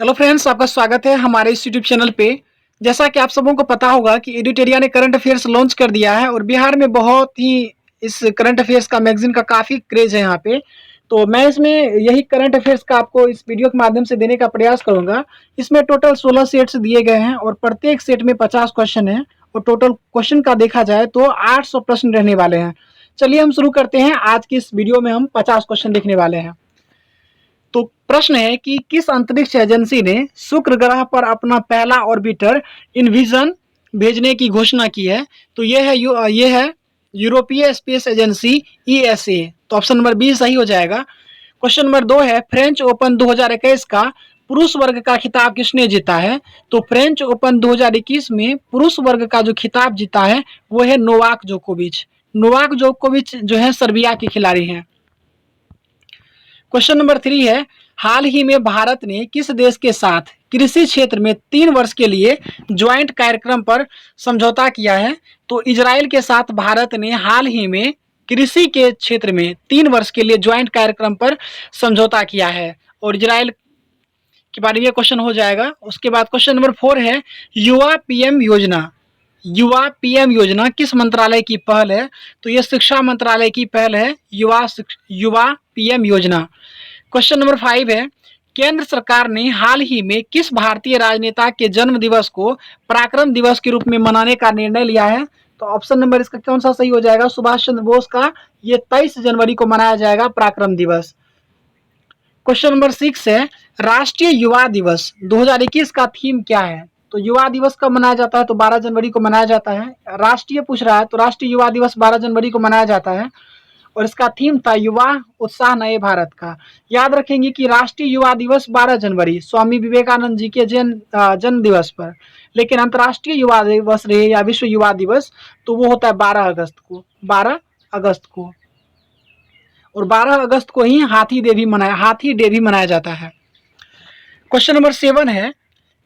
Hello friends, आपका स्वागत है हमारे इस यूट्यूब चैनल पे। जैसा कि आप सबों को पता होगा कि एडिटेरिया ने करंट अफेयर्स लॉन्च कर दिया है और बिहार में बहुत ही इस करंट अफेयर्स का मैगजीन का काफ़ी क्रेज है यहाँ पे। तो मैं इसमें यही करंट अफेयर्स का आपको इस वीडियो के माध्यम से देने का प्रयास करूँगा। इसमें टोटल 16 सेट्स दिए गए हैं और प्रत्येक सेट में 50 क्वेश्चन है और टोटल क्वेश्चन का देखा जाए तो 800 प्रश्न रहने वाले हैं। चलिए हम शुरू करते हैं। आज की इस वीडियो में हम 50 क्वेश्चन देखने वाले हैं। तो प्रश्न है कि किस अंतरिक्ष एजेंसी ने शुक्र ग्रह पर अपना पहला ऑर्बिटर इनविजन भेजने की घोषणा की है? तो ये है यूरोपीय स्पेस एजेंसी ईएसए। तो ऑप्शन नंबर बी सही हो जाएगा। क्वेश्चन नंबर 2 है फ्रेंच ओपन 2021 का पुरुष वर्ग का खिताब किसने जीता है? तो फ्रेंच ओपन 2021 में पुरुष वर्ग का जो खिताब जीता है वो है नोवाक जोकोविच। नोवाक जोकोविच जो है सर्बिया के खिलाड़ी हैं। क्वेश्चन नंबर 3 है हाल ही में भारत ने किस देश के साथ कृषि क्षेत्र में 3 वर्ष के लिए ज्वाइंट कार्यक्रम पर समझौता किया है? तो इजराइल के साथ भारत ने हाल ही में कृषि के क्षेत्र में 3 वर्ष के लिए ज्वाइंट कार्यक्रम पर समझौता किया है और इजराइल के बारे में क्वेश्चन हो जाएगा। उसके बाद क्वेश्चन नंबर 4 है युवा पीएम योजना। युवा पीएम योजना किस मंत्रालय की पहल है? तो ये शिक्षा मंत्रालय की पहल है युवा पीएम योजना। क्वेश्चन नंबर 5 है केंद्र सरकार ने हाल ही में किस भारतीय राजनेता के जन्म दिवस को पराक्रम दिवस के रूप में मनाने का निर्णय लिया है? तो ऑप्शन नंबर इसका कौन सा सही हो जाएगा? सुभाष चंद्र बोस का ये 23 जनवरी को मनाया जाएगा पराक्रम दिवस। क्वेश्चन नंबर 6 है राष्ट्रीय युवा दिवस 2021 का थीम क्या है? तो युवा दिवस कब मनाया जाता है? तो 12 जनवरी को मनाया जाता है। राष्ट्रीय पूछ रहा है तो राष्ट्रीय युवा दिवस 12 जनवरी को मनाया जाता है और इसका थीम था युवा उत्साह नए भारत का। याद रखेंगे कि राष्ट्रीय युवा दिवस 12 जनवरी स्वामी विवेकानंद जी के जन्म दिवस पर, लेकिन अंतर्राष्ट्रीय युवा दिवस रहे या विश्व युवा दिवस तो वो होता है 12 अगस्त को। 12 अगस्त को और 12 अगस्त को ही हाथी डे भी मनाया जाता है। क्वेश्चन नंबर 7 है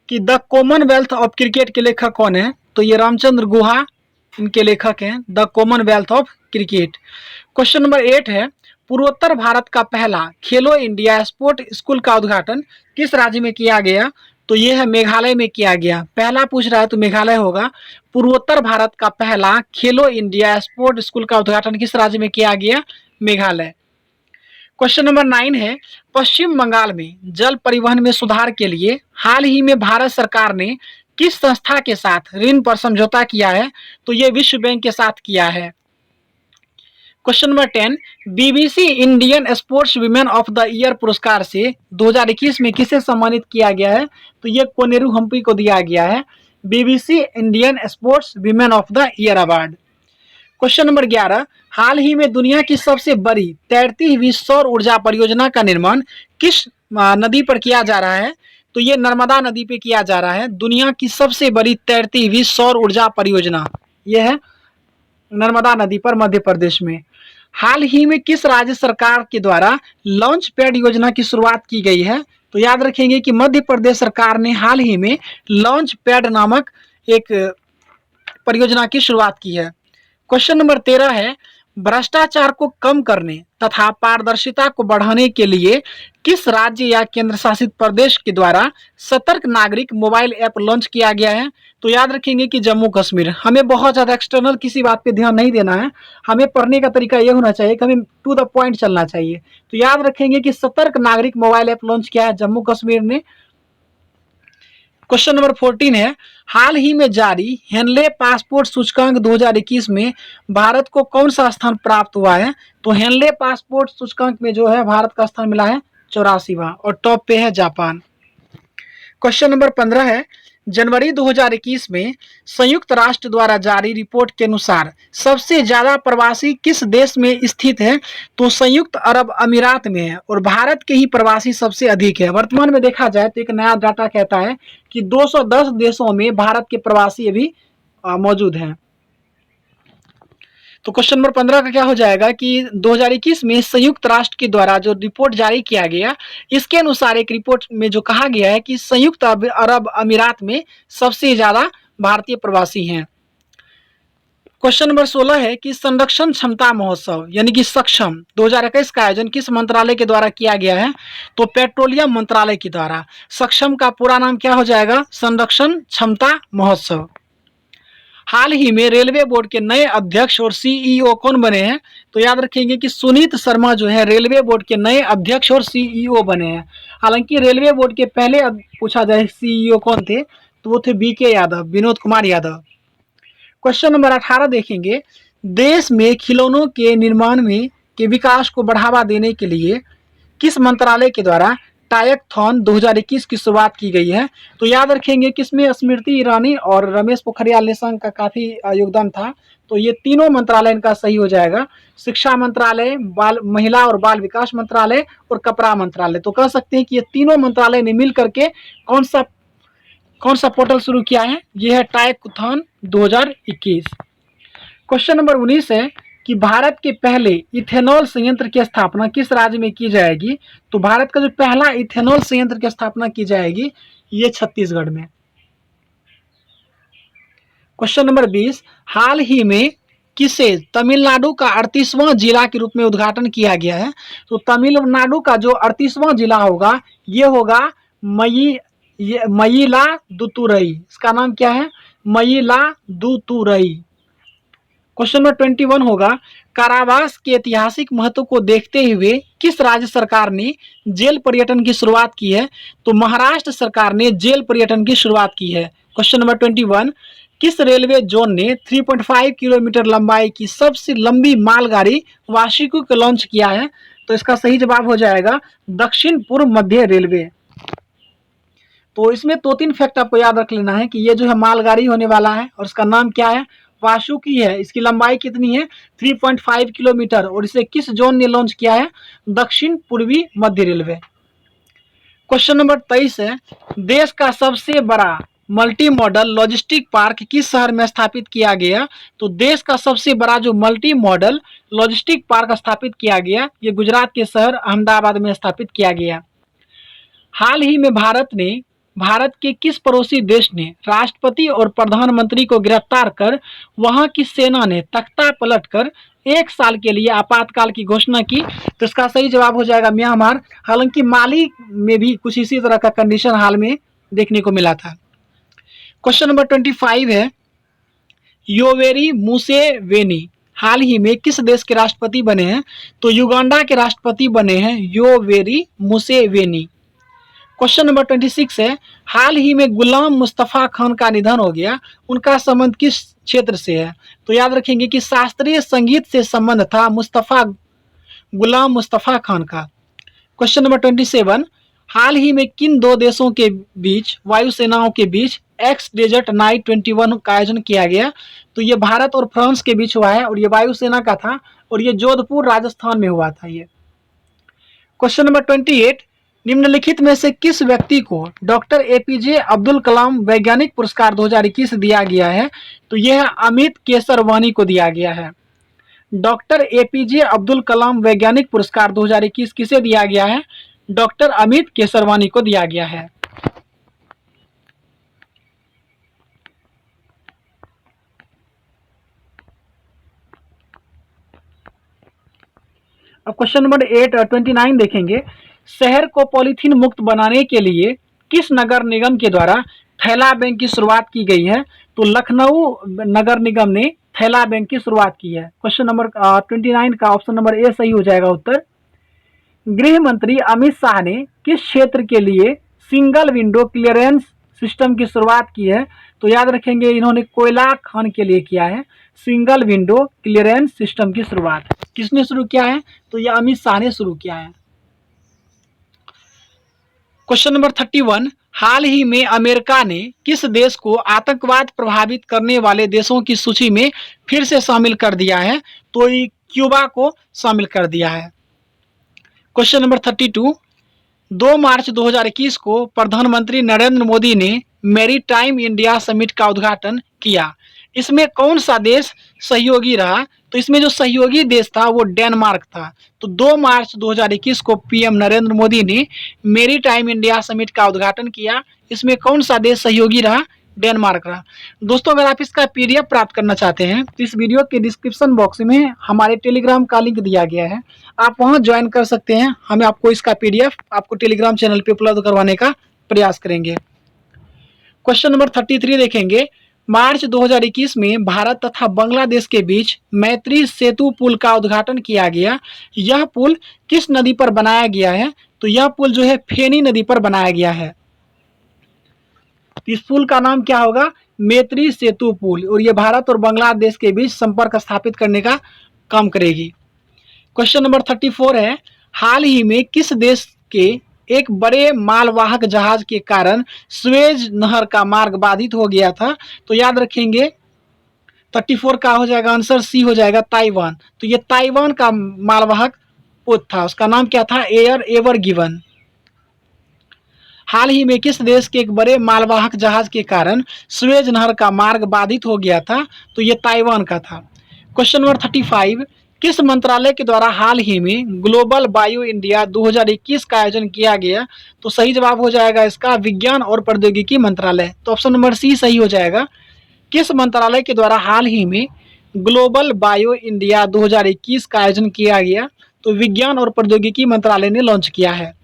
कि द कॉमनवेल्थ ऑफ क्रिकेट के लेखक कौन है? तो ये रामचंद्र गुहा इनके लेखक हैं, the Commonwealth of cricket. Question number 8 है पूर्वोत्तर भारत का पहला खेलो इंडिया स्पोर्ट स्कूल का उद्घाटन किस राज्य में किया गया? तो ये है मेघालय में किया गया। पहला पूछ रहा है तो मेघालय होगा। पूर्वोत्तर भारत का पहला खेलो इंडिया स्पोर्ट स्कूल का उद्घाटन किस राज्य में किया गया? मेघालय। क्वेश्चन नंबर 9 है पश्चिम बंगाल में जल परिवहन में सुधार के लिए हाल ही में भारत सरकार ने किस संस्था के साथ ऋण पर समझौता किया है? तो ये विश्व बैंक के साथ किया है। Question number 10 BBC Indian sports women of the year पुरस्कार से 2021 में किसे सम्मानित किया गया है? तो ये कोनेरू हम्पी को दिया गया है BBC Indian sports women of the year award. Question number 11 हाल ही में दुनिया की सबसे बड़ी तैरती हुई सौर ऊर्जा परियोजना का निर्माण किस नदी पर किया जा रहा है? तो ये नर्मदा नदी पे किया जा रहा है। दुनिया की सबसे बड़ी तैरती हुई सौर ऊर्जा परियोजना यह है नर्मदा नदी पर मध्य प्रदेश में। हाल ही में किस राज्य सरकार के द्वारा लॉन्च पैड योजना की शुरुआत की गई है? तो याद रखेंगे कि मध्य प्रदेश सरकार ने हाल ही में लॉन्च पैड नामक एक परियोजना की शुरुआत की है। क्वेश्चन नंबर 13 है भ्रष्टाचार को कम करने तथा पारदर्शिता को बढ़ाने के लिए किस राज्य या केंद्र शासित प्रदेश के द्वारा सतर्क नागरिक मोबाइल ऐप लॉन्च किया गया है? तो याद रखेंगे कि जम्मू कश्मीर। हमें बहुत ज़्यादा एक्सटर्नल किसी बात पे ध्यान नहीं देना है। हमें पढ़ने का तरीका ये होना चाहिए कि हमें टू द पॉइंट चलना चाहिए। तो याद रखेंगे कि सतर्क नागरिक मोबाइल ऐप लॉन्च किया है जम्मू कश्मीर ने। क्वेश्चन नंबर 14 है हाल ही में जारी हेनले पासपोर्ट सूचकांक 2021 में भारत को कौन सा स्थान प्राप्त हुआ है? तो हेनले पासपोर्ट सूचकांक में जो है भारत का स्थान मिला है 84वां और टॉप पे है जापान। क्वेश्चन नंबर 15 है जनवरी 2021 में संयुक्त राष्ट्र द्वारा जारी रिपोर्ट के अनुसार सबसे ज्यादा प्रवासी किस देश में स्थित है? तो संयुक्त अरब अमीरात में है और भारत के ही प्रवासी सबसे अधिक है। वर्तमान में देखा जाए तो एक नया डाटा कहता है कि 210 देशों में भारत के प्रवासी अभी मौजूद हैं। तो क्वेश्चन नंबर 15 का क्या हो जाएगा कि 2021 में संयुक्त राष्ट्र के द्वारा जो रिपोर्ट जारी किया गया इसके अनुसार एक रिपोर्ट में जो कहा गया है कि संयुक्त अरब अमीरात में सबसे ज्यादा भारतीय प्रवासी हैं। क्वेश्चन नंबर 16 है कि संरक्षण क्षमता महोत्सव यानी कि सक्षम 2021 का आयोजन किस मंत्रालय के द्वारा किया गया है? तो पेट्रोलियम मंत्रालय के द्वारा। सक्षम का पूरा नाम क्या हो जाएगा? संरक्षण क्षमता महोत्सव। हाल ही में रेलवे बोर्ड के नए अध्यक्ष और सीईओ कौन बने हैं? तो याद रखेंगे कि सुनीत शर्मा जो है रेलवे बोर्ड के नए अध्यक्ष और सीईओ बने हैं। हालांकि रेलवे बोर्ड के पहले पूछा जाए सीईओ कौन थे, तो वो थे B K Yadav, Vinod Kumar Yadav. Question number 18 देखेंगे, देश में खिलौनों के निर्माण में के विकास को बढ़ावा देने के लिए किस मंत्रालय के द्वारा टायकथॉन 2021 की शुरुआत की गई है? तो याद रखेंगे कि इसमें स्मृति ईरानी और रमेश पोखरियाल निशंक का काफी योगदान था। तो ये तीनों मंत्रालय इनका सही हो जाएगा। शिक्षा मंत्रालय, बाल महिला और बाल विकास मंत्रालय और कपड़ा मंत्रालय। तो कह सकते हैं कि ये तीनों मंत्रालय ने मिल करके कौन सा पोर्टल शुरू किया है? ये है टायकथॉन 2021। क्वेश्चन नंबर 19 है कि भारत के पहले इथेनॉल संयंत्र की स्थापना किस राज्य में की जाएगी? तो भारत का जो पहला इथेनॉल संयंत्र की स्थापना की जाएगी ये छत्तीसगढ़ में। क्वेश्चन नंबर 20, हाल ही में किसे तमिलनाडु का 38वां जिला के रूप में उद्घाटन किया गया है? तो तमिलनाडु का जो 38वां जिला होगा ये होगा मयिलादुतुरई। इसका नाम क्या है? मयिलादुतुरई। क्वेश्चन नंबर 21 होगा, कारावास के ऐतिहासिक महत्व को देखते हुए किस राज्य सरकार ने जेल पर्यटन की शुरुआत की है? तो महाराष्ट्र सरकार ने जेल पर्यटन की शुरुआत की है। क्वेश्चन नंबर 21, किस रेलवे जोन ने 3.5 किलोमीटर लंबाई की सबसे लंबी मालगाड़ी वाशिकु को लॉन्च किया है? तो इसका सही जवाब हो जाएगा दक्षिण पूर्व मध्य रेलवे। तो इसमें 2-3 फैक्ट आपको याद रख लेना है कि ये जो है मालगाड़ी होने वाला है और इसका नाम क्या है? वासुकी है। इसकी लंबाई कितनी है? 3.5 किलोमीटर। और इसे किस जोन ने लॉन्च किया है? दक्षिण पूर्वी मध्य रेलवे। क्वेश्चन नंबर 23 है, देश का सबसे बड़ा मल्टी मॉडल लॉजिस्टिक पार्क किस शहर में स्थापित किया गया? तो देश का सबसे बड़ा जो मल्टी मॉडल लॉजिस्टिक पार्क स्थापित किया गया ये गुजरात के शहर अहमदाबाद में स्थापित किया गया। हाल ही में भारत के किस पड़ोसी देश ने राष्ट्रपति और प्रधानमंत्री को गिरफ्तार कर वहां की सेना ने तख्ता पलटकर 1 साल के लिए आपातकाल की घोषणा की? तो इसका सही जवाब हो जाएगा म्यांमार। हालांकि माली में भी कुछ इसी तरह का कंडीशन हाल में देखने को मिला था। क्वेश्चन नंबर 25 है, योवेरी मुसेवेनी हाल ही में किस देश के राष्ट्रपति बने हैं? तो युगांडा के राष्ट्रपति बने हैं योवेरी मुसेवेनी। क्वेश्चन नंबर 26 है, हाल ही में गुलाम मुस्तफा खान का निधन हो गया, उनका संबंध किस क्षेत्र से है? तो याद रखेंगे कि शास्त्रीय संगीत से संबंध था गुलाम मुस्तफा खान का। क्वेश्चन नंबर 27, हाल ही में किन 2 देशों के बीच वायुसेनाओं के बीच एक्स डेजर्ट नाइट 21 का आयोजन किया गया? तो ये भारत और फ्रांस के बीच हुआ है और ये वायुसेना का था और ये जोधपुर राजस्थान में हुआ था। ये क्वेश्चन नंबर 28, निम्नलिखित में से किस व्यक्ति को डॉक्टर एपीजे अब्दुल कलाम वैज्ञानिक पुरस्कार 2021 दिया गया है? तो यह अमित केसरवानी को दिया गया है। डॉक्टर एपीजे अब्दुल कलाम वैज्ञानिक पुरस्कार 2021 किसे दिया गया है? डॉक्टर अमित केसरवानी को दिया गया है। अब क्वेश्चन नंबर 29 देखेंगे, शहर को पॉलीथीन मुक्त बनाने के लिए किस नगर निगम के द्वारा थैला बैंक की शुरुआत की गई है? तो लखनऊ नगर निगम ने थैला बैंक की शुरुआत की है। क्वेश्चन नंबर 29 का ऑप्शन नंबर ए सही हो जाएगा उत्तर। गृह मंत्री अमित शाह ने किस क्षेत्र के लिए सिंगल विंडो क्लियरेंस सिस्टम की शुरुआत की है? तो याद रखेंगे इन्होंने कोयला खान के लिए किया है सिंगल विंडो क्लियरेंस सिस्टम की शुरुआत। किसने शुरू किया है? तो यह अमित शाह ने शुरू किया है। क्वेश्चन नंबर 31, हाल ही में अमेरिका ने किस देश को आतंकवाद प्रभावित करने वाले देशों की सूची में फिर से शामिल कर दिया है? तो क्यूबा को शामिल कर दिया है। क्वेश्चन नंबर 32, 2 मार्च 2021 को प्रधानमंत्री नरेंद्र मोदी ने मैरीटाइम इंडिया समिट का उद्घाटन किया। इसमें कौन सा देश सहयोगी रहा? तो इसमें जो सहयोगी देश था वो डेनमार्क था। तो 2 मार्च 2021 को पीएम नरेंद्र मोदी ने मैरीटाइम इंडिया समिट का उद्घाटन किया। इसमें कौन सा देश सहयोगी रहा? डेनमार्क रहा। दोस्तों अगर आप इसका पीडीएफ प्राप्त करना चाहते हैं तो इस वीडियो के डिस्क्रिप्शन बॉक्स में हमारे टेलीग्राम का लिंक दिया गया है, आप वहां ज्वाइन कर सकते हैं। हमें आपको इसका पीडीएफ आपको टेलीग्राम चैनल पे उपलब्ध करवाने का प्रयास करेंगे। क्वेश्चन नंबर 33 देखेंगे। मार्च 2021 में भारत तथा बांग्लादेश के बीच मैत्री सेतु पुल का उद्घाटन किया गया। यह पुल किस नदी पर बनाया गया है? तो यह पुल जो है फेनी नदी पर बनाया गया है। इस पुल का नाम क्या होगा? मैत्री सेतु पुल, और यह भारत और बांग्लादेश के बीच संपर्क स्थापित करने का काम करेगी। क्वेश्चन नंबर 34 है। हाल ही में किस देश के एक बड़े मालवाहक जहाज के कारण स्वेज नहर का मार्ग बाधित हो गया था? तो याद रखेंगे 34 का हो जाएगा आंसर सी हो जाएगा, ताइवान। तो ये ताइवान का मालवाहक पोत था, उसका नाम क्या था? Air Ever Given. हाल ही में किस देश के एक बड़े मालवाहक जहाज के कारण स्वेज नहर का मार्ग बाधित हो गया था? तो ये ताइवान का था। Question number 35। किस मंत्रालय के द्वारा हाल ही में ग्लोबल बायो इंडिया 2021 का आयोजन किया गया? तो सही जवाब हो जाएगा इसका विज्ञान और प्रौद्योगिकी मंत्रालय। तो ऑप्शन नंबर सी सही हो जाएगा। किस मंत्रालय के द्वारा हाल ही में ग्लोबल बायो इंडिया 2021 का आयोजन किया गया? तो विज्ञान और प्रौद्योगिकी मंत्रालय ने लॉन्च किया है।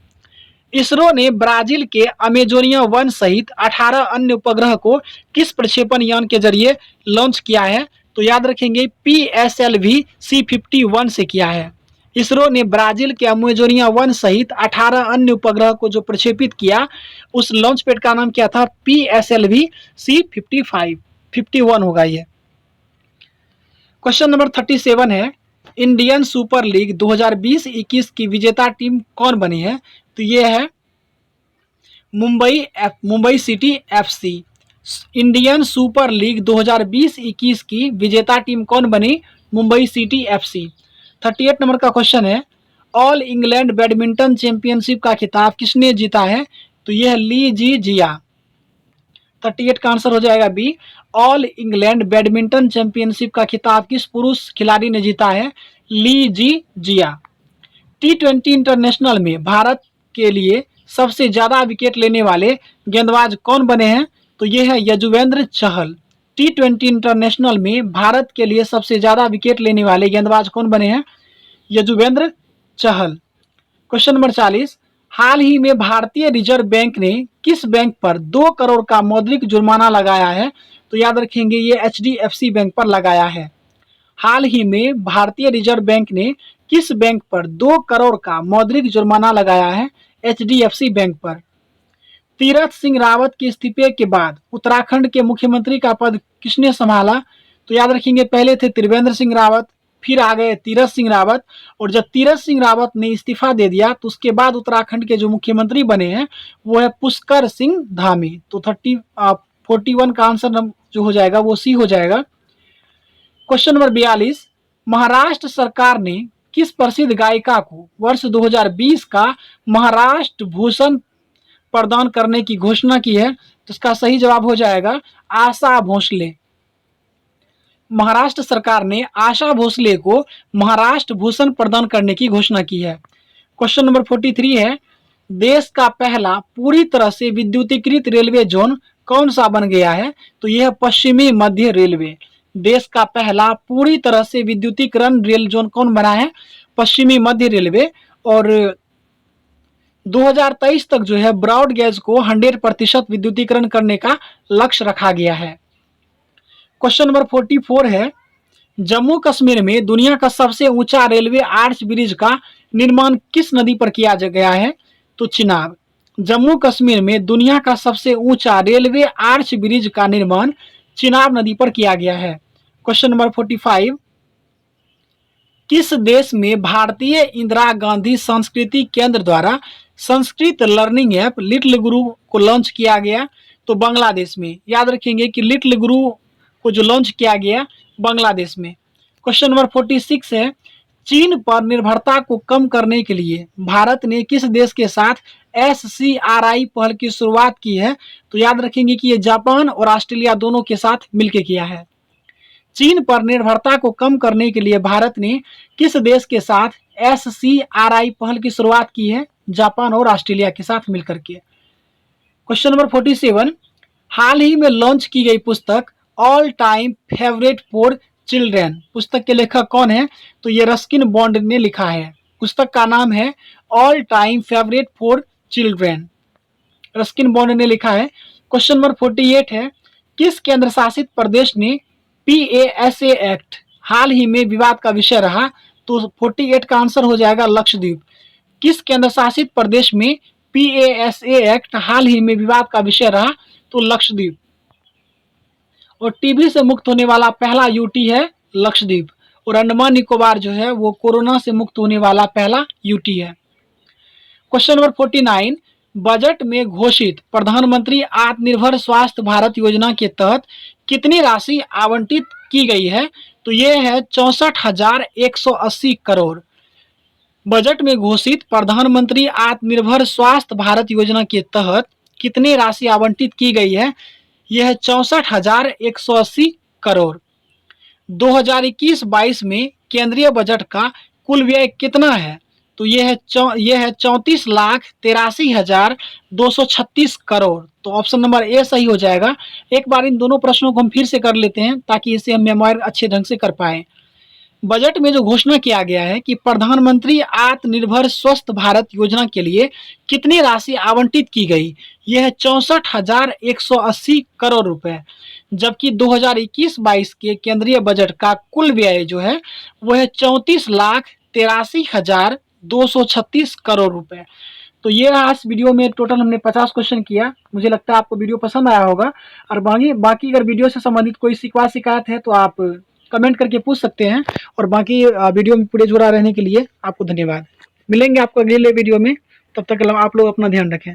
इसरो ने ब्राजील के अमेजोनिया 1 सहित 18 अन्य उपग्रह को किस प्रक्षेपण यान के जरिए लॉन्च किया है? तो याद रखेंगे PSLV C51 से किया है। इसरो ने ब्राजील के अमेजोनिया 1 सहित 18 अन्य उपग्रह को जो प्रक्षेपित किया, उस लॉन्च पैड का नाम क्या था? PSLV C51 होगा ये। क्वेश्चन नंबर 37 है। इंडियन सुपर लीग 2020-21 की विजेता टीम कौन बनी है? तो ये है Mumbai city FC। Indian super league 2020-21 की विजेता टीम कौन बनी? Mumbai city FC। 38 नंबर का क्वेश्चन है। ऑल इंग्लैंड बैडमिंटन चैंपियनशिप का खिताब किसने जीता है? तो यह ली जी जिया। 38 का आंसर हो जाएगा B. All England badminton championship का खिताब किस पुरुष खिलाड़ी ने जीता है? ली जी जिया। T20 इंटरनेशनल में भारत के लिए सबसे ज्यादा विकेट लेने वाले गेंदबाज कौन बने हैं? तो ये है यजुवेंद्र चहल। T20 इंटरनेशनल में भारत के लिए सबसे ज्यादा विकेट लेने वाले गेंदबाज कौन बने हैं? यजुवेंद्र चहल। Question number 40। हाल ही में भारतीय रिजर्व बैंक ने किस बैंक पर 2 करोड़ का मौद्रिक जुर्माना लगाया है? तो याद रखेंगे ये HDFC बैंक पर लगाया है। हाल ही में भारतीय रिजर्व बैंक ने किस बैंक पर 2 करोड़ का मौद्रिक जुर्माना लगाया है? HDFC बैंक पर। तीरथ सिंह रावत के इस्तीफे के बाद उत्तराखंड के मुख्यमंत्री का पद किसने संभाला? तो याद रखेंगे पहले थे त्रिवेंद्र सिंह रावत, फिर आ गए तीरथ सिंह रावत, और जब तीरथ सिंह रावत ने इस्तीफा दे दिया तो उसके बाद उत्तराखंड के जो मुख्यमंत्री बने हैं वो है पुष्कर सिंह धामी। तो 41 का आंसर जो हो जाएगा वो सी हो जाएगा। Question number 42। महाराष्ट्र सरकार ने किस प्रसिद्ध गायिका को वर्ष 2020 का महाराष्ट्र भूषण प्रदान करने की घोषणा की है? तो इसका सही जवाब हो जाएगा आशा भोसले। महाराष्ट्र सरकार ने आशा भोसले को महाराष्ट्र भूषण प्रदान करने की घोषणा की है। क्वेश्चन नंबर 43 है। देश का पहला पूरी तरह से विद्युतीकृत रेलवे जोन कौन सा बन गया है? तो यह पश्चिमी मध्य रेलवे। देश का पहला पूरी तरह से विद्युतीकरण रेल जोन कौन बना है? पश्चिमी मध्य रेलवे। और 2023 तक जो है ब्रॉड गेज को 100% विद्युतीकरण करने का लक्ष्य रखा गया है। क्वेश्चन नंबर 44 है। जम्मू कश्मीर में दुनिया का सबसे ऊंचा रेलवे आर्च ब्रिज का निर्माण किस नदी पर किया गया है? तो चिनाब। जम्मू कश्मीर में दुनिया का सबसे ऊंचा रेलवे आर्च ब्रिज का निर्माण चिनाब नदी पर किया गया है। Question number 45। किस देश में भारतीय इंदिरा गांधी संस्कृति केंद्र द्वारा संस्कृत लर्निंग ऐप लिटिल गुरु को लॉन्च किया गया? तो बांग्लादेश में। याद रखेंगे कि लिटिल गुरु को जो लॉन्च किया गया बांग्लादेश में। क्वेश्चन नंबर 46 है। चीन पर निर्भरता को कम करने के लिए भारत ने किस देश के साथ SCRI पहल की शुरुआत की है? तो याद रखेंगे कि ये जापान और ऑस्ट्रेलिया दोनों के साथ मिलकर किया है। चीन पर निर्भरता को कम करने के लिए भारत ने किस देश के साथ SCRI पहल की शुरुआत की है? जापान और ऑस्ट्रेलिया के साथ मिलकर के। Question number 47। हाल ही में लॉन्च की गई पुस्तक all time favourite for children, पुस्तक के लेखक कौन है? तो ये रस्किन बॉन्ड ने लिखा है। पुस्तक का नाम है all time favourite for children, Ruskin bond ने लिखा है। क्वेश्चन नंबर 48 है, किस केंद्र शासित प्रदेश ने PASA एक्ट हाल ही में विवाद का विषय रहा? तो 48 का आंसर हो जाएगा लक्षद्वीप। किस केंद्र शासित प्रदेश में PASA एक्ट हाल ही में विवाद का विषय रहा? तो लक्षद्वीप। और टीबी से मुक्त होने वाला पहला यूटी है लक्षद्वीप, और अंडमान निकोबार जो है वो कोरोना से मुक्त होने वाला पहला यूटी है। क्वेश्चन नंबर 49, बजट में घोषित प्रधानमंत्री आत्मनिर्भर स्वास्थ्य भारत योजना के तहत कितनी राशि आवंटित की गई है? तो ये है 64,180 करोड़। बजट में घोषित प्रधानमंत्री आत्मनिर्भर स्वास्थ्य भारत योजना के तहत कितनी राशि आवंटित की गई है? यह है 64,180 करोड़। 2021-22 में केंद्रीय बजट का कुल व्यय कितना है? तो यह है 34,83,236 करोड़। तो ऑप्शन नंबर ए सही हो जाएगा। एक बार इन दोनों प्रश्नों को हम फिर से कर लेते हैं ताकि इसे हम मेमोरी अच्छे ढंग से कर पाए। बजट में जो घोषणा किया गया है कि प्रधानमंत्री आत्मनिर्भर स्वस्थ भारत योजना के लिए कितनी राशि आवंटित की गई, यह है 64,180 करोड़ रुपए। जबकि 2021-22 के केंद्रीय बजट का कुल व्यय जो है वह है 34,83,236 करोड़ रुपए। तो ये रहा इस वीडियो में, टोटल हमने 50 क्वेश्चन किया। मुझे लगता है आपको वीडियो पसंद आया होगा। और बाकी अगर वीडियो से संबंधित कोई शिकायत है तो आप कमेंट करके पूछ सकते हैं। और बाकी वीडियो में पूरे जुड़ा रहने के लिए आपको धन्यवाद। मिलेंगे आपको अगले वीडियो में, तब तक आप लोग अपना ध्यान रखें।